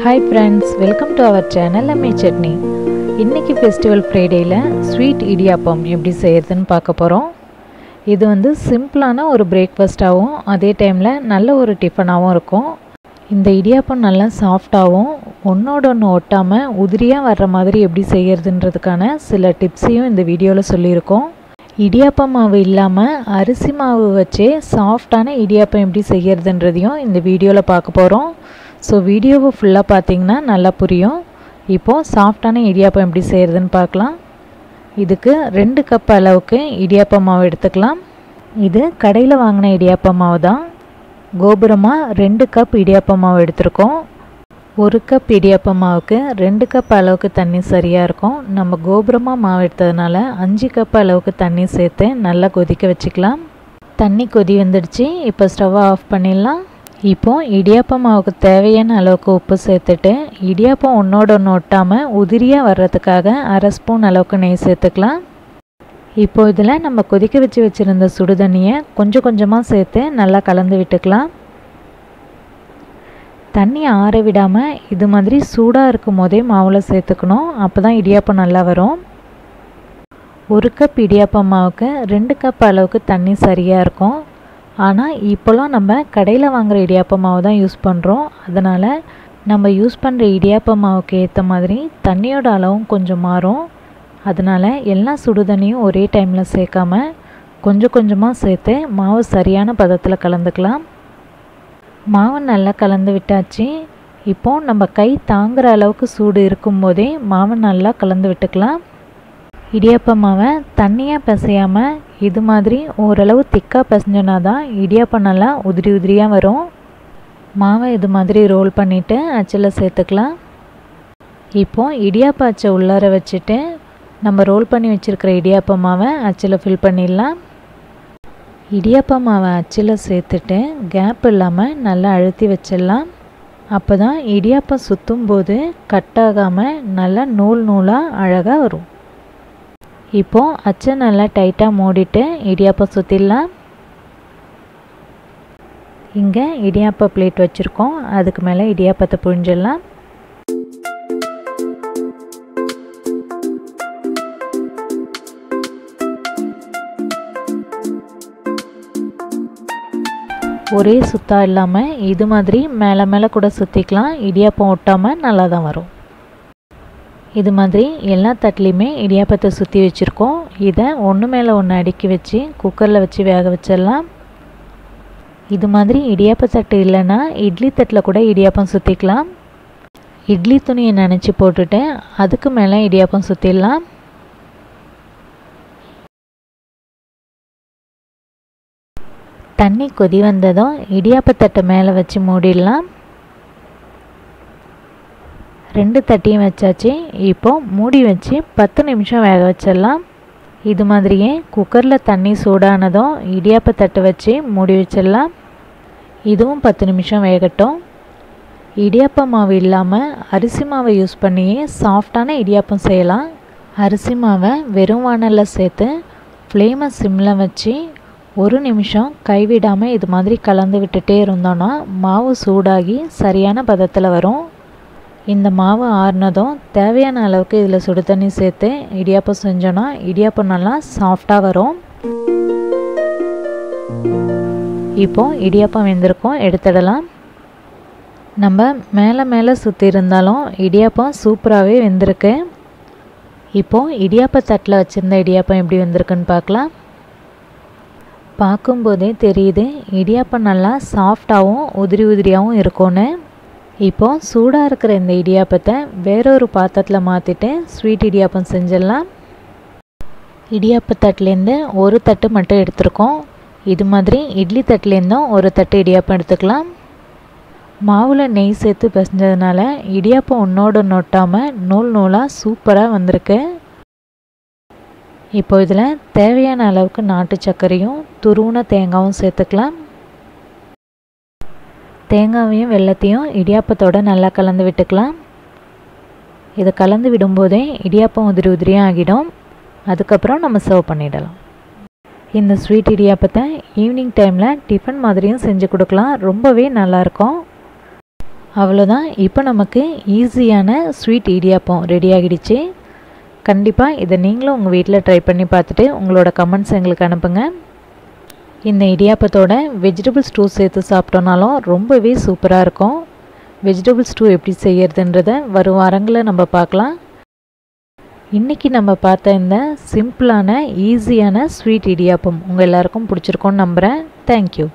Hi friends, welcome to our channel Ammi Chutney. இன்னைக்கு festival ஃப்ரைடேல sweet idiyappam எப்படி செய்யறதுன்னு பார்க்க போறோம். இது வந்து சிம்பிளான ஒரு பிரேக்ஃபாஸ்டாவும் அதே டைம்ல நல்ல ஒரு டிஃபனாவும் இருக்கும். இந்த இடியாப்பம் நல்லா சாஃப்டாவும் ஒண்ணோட ஒண்ணு ஒட்டாம உதிரியா வர்ற மாதிரி எப்படி செய்யறதுன்றதுக்கான சில டிப்ஸையும் இந்த வீடியோல சொல்லியிருக்கோம். இடியாப்ப மாவு இல்லாம அரிசி மாவு வச்சே சாஃப்டான இடியாப்பம் எப்படி செய்யறதுன்றதையும் இந்த வீடியோல பார்க்க போறோம். ஸோ வீடியோவை ஃபுல்லாக பார்த்தீங்கன்னா நல்லா புரியும். இப்போது சாஃப்டான இடியாப்பம் எப்படி செய்கிறதுன்னு பார்க்கலாம். இதுக்கு 2 கப் அளவுக்கு இடியாப்ப மாவு எடுத்துக்கலாம். இது கடையில் வாங்கின இடியாப்ப மாவு தான். கோபுரமாக 2 கப் இடியாப்ப மாவு எடுத்திருக்கோம். 1 கப் இடியாப்ப மாவுக்கு 2 கப் அளவுக்கு தண்ணி சரியாக இருக்கும். நம்ம கோபுரமாக மாவு எடுத்ததுனால 5 கப் அளவுக்கு தண்ணி சேர்த்து நல்லா கொதிக்க வச்சுக்கலாம். தண்ணி கொதி வந்துடுச்சு. இப்போ ஸ்டவ்வை ஆஃப் பண்ணிடலாம். இப்போ இடியாப்ப மாவுக்கு தேவையான அளவுக்கு உப்பு சேர்த்துட்டு இடியாப்பம் ஒன்றோட ஒன்று ஒட்டாமல் உதிரியாக வர்றதுக்காக 1/2 ஸ்பூன் அளவுக்கு நெய் சேர்த்துக்கலாம். இப்போ இதில் நம்ம கொதிக்க வச்சுருந்த சுடு தண்ணியை கொஞ்சம் கொஞ்சமாக சேர்த்து நல்லா கலந்து விட்டுக்கலாம். தண்ணி ஆற விடாமல் இது மாதிரி சூடாக இருக்கும் போதே மாவில் சேர்த்துக்கணும். அப்போ தான் இடியாப்பம் நல்லா வரும். 1 கப் இடியாப்ப மாவுக்கு 2 கப் அளவுக்கு தண்ணி சரியாக இருக்கும். ஆனால் இப்போலாம் நம்ம கடையில் வாங்குகிற இடியாப்ப மாவு தான் யூஸ் பண்ணுறோம். அதனால் நம்ம யூஸ் பண்ணுற இடியாப்ப மாவுக்கு ஏற்ற மாதிரி தண்ணியோட அளவும் கொஞ்சம் மாறும். அதனால் எல்லா சுடு தண்ணியும் ஒரே டைமில் சேர்க்காம கொஞ்சம் கொஞ்சமாக சேர்த்து மாவு சரியான பதத்தில் கலந்துக்கலாம். மாவு நல்லா கலந்து விட்டாச்சு. இப்போது நம்ம கை தாங்குகிற அளவுக்கு சூடு இருக்கும்போதே மாவு நல்லா கலந்து விட்டுக்கலாம். இடியாப்ப மாவை தண்ணியாக பிசையாமல் இது மாதிரி ஓரளவு திக்காக பிசைஞ்சோன்னா தான் இடியாப்பம் நல்லா உதிரி உதிரியாக வரும். மாவை இது மாதிரி ரோல் பண்ணிவிட்டு அச்சில் சேர்த்துக்கலாம். இப்போது இடியாப்ப அச்சை உள்ளார வச்சுட்டு நம்ம ரோல் பண்ணி வச்சுருக்கிற இடியாப்ப மாவை அச்சில் ஃபில் பண்ணிடலாம். இடியாப்ப மாவை அச்சில் சேர்த்துட்டு கேப் இல்லாமல் நல்லா அழுத்தி வச்சிடலாம். அப்போ தான் இடியாப்பம் சுற்றும் போது கட்டாகாமல் நல்லா நூல் நூலாக அழகாக வரும். இப்போது அச்சை நல்லா டைட்டாக மூடிட்டு இடியாப்பம் சுற்றிடலாம். இங்கே இடியாப்ப பிளேட் வச்சுருக்கோம். அதுக்கு மேலே இடியாப்பத்தை புழிஞ்சிடலாம். ஒரே சுத்தா இல்லாமல் இது மாதிரி மேலே மேலே கூட சுற்றிக்கலாம். இடியாப்பம் ஒட்டாமல் நல்லா தான் வரும். இது மாதிரி எல்லா தட்டுலேயுமே இடியாப்பத்தை சுற்றி வச்சுருக்கோம். இதை ஒன்று மேலே ஒன்று அடுக்கி வச்சு குக்கரில் வச்சு வேக வச்சிடலாம். இது மாதிரி இடியாப்ப தட்டு இல்லைன்னா இட்லி தட்டில் கூட இடியாப்பம் சுற்றிக்கலாம். இட்லி துணியை நனைச்சி போட்டுட்டு அதுக்கு மேலே இடியாப்பம் சுற்றிடலாம். தண்ணி கொதி வந்ததும் இடியாப்ப தட்டை மேலே வச்சு மூடிடலாம். 2 தட்டியும் வச்சாச்சு. இப்போது மூடி வச்சு 10 நிமிஷம் வேக வச்சிடலாம். இது மாதிரியே குக்கரில் தண்ணி சூடானதும் இடியாப்ப தட்டு வச்சு மூடி வச்சிடலாம். இதுவும் 10 நிமிஷம் வேகட்டும். இடியாப்ப மாவு இல்லாமல் அரிசி மாவை யூஸ் பண்ணியே சாஃப்டான இடியாப்பம் செய்யலாம். அரிசி மாவை வெறும் வானலில் சேர்த்து ஃப்ளேமை சிம்மில் வச்சு 1 நிமிஷம் கைவிடாமல் இது மாதிரி கலந்து விட்டுட்டே இருந்தோன்னா மாவு சூடாகி சரியான பதத்தில் வரும். இந்த மாவு ஆறுனதும் தேவையான அளவுக்கு இதில் சுடு தண்ணி சேர்த்து இடியாப்பம் செஞ்சோன்னா இடியாப்பம் நல்லா சாஃப்டாக வரும். இப்போது இடியாப்பம் வெந்திருக்கும், எடுத்துடலாம். நம்ம மேலே மேலே சுற்றி இருந்தாலும் இடியாப்பம் சூப்பராகவே வெந்திருக்கு. இப்போது இடியாப்ப தட்டில் வச்சுருந்த இடியாப்பம் எப்படி வெந்திருக்குன்னு பார்க்கலாம். பார்க்கும்போதே தெரியுது இடியாப்பம் நல்லா சாஃப்டாகவும் உதிரி உதிரியாகவும் இருக்கும்னு. இப்போது சூடாக இருக்கிற இந்த இடியாப்பத்தை வேறொரு பாத்திரத்தில் மாற்றிட்டு ஸ்வீட் இடியாப்பம் செஞ்சிடலாம். இடியாப்ப தட்டுலேருந்து 1 தட்டு மட்டும் எடுத்துருக்கோம். இது மாதிரி இட்லி தட்டுலேருந்தும் 1 தட்டு இடியாப்பம் எடுத்துக்கலாம். மாவில் நெய் சேர்த்து பிசைஞ்சதுனால இடியாப்பம் ஒன்றோடு ஒன்று ஒட்டாமல் நூல் நூலாக சூப்பராக வந்திருக்கு. இப்போ இதில் தேவையான அளவுக்கு நாட்டு சர்க்கரையும் துருவின தேங்காயும் சேர்த்துக்கலாம். தேங்காவையும் வெல்லத்தையும் இடியாப்பத்தோடு நல்லா கலந்து விட்டுக்கலாம். இதை கலந்து விடும்போதே இடியாப்பம் உதிரி உதிரியாக ஆகிடும். அதுக்கப்புறம் நம்ம சர்வ் பண்ணிடலாம். இந்த ஸ்வீட் இடியாப்பத்தை ஈவினிங் டைமில் டிஃபன் மாதிரியும் செஞ்சு கொடுக்கலாம். ரொம்பவே நல்லாயிருக்கும். அவ்வளோதான். இப்போ நமக்கு ஈஸியான ஸ்வீட் இடியாப்பம் ரெடி ஆகிடுச்சு. கண்டிப்பாக இதை நீங்களும் உங்கள் வீட்டில் ட்ரை பண்ணி பார்த்துட்டு உங்களோட கமெண்ட்ஸ் எங்களுக்கு அனுப்புங்க. இந்த இடியாப்பத்தோட வெஜிடபிள் ஸ்டூ சேர்த்து சாப்பிட்டோன்னாலும் ரொம்பவே சூப்பராக இருக்கும். வெஜிடபிள் ஸ்டூ எப்படி செய்யறதுன்றதை வரும் வாரங்களில் நம்ம பார்க்கலாம். இன்றைக்கி நம்ம பார்த்த இந்த சிம்பிளான ஈஸியான ஸ்வீட் இடியாப்பம் உங்கள் எல்லாருக்கும் பிடிச்சிருக்கோன்னு நம்புகிறேன். தேங்க்யூ.